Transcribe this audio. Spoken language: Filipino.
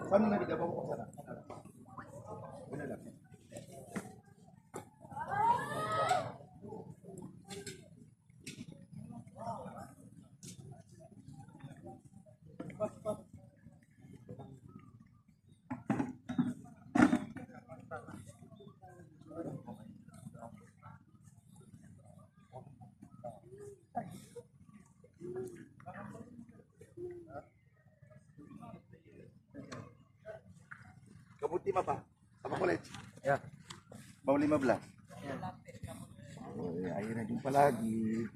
Saan na kita bawa ko sana? Ano lang? Kabuti pa? Sama college? Ya. Bawal 15? Ya. Oh, akhirnya jumpa lagi.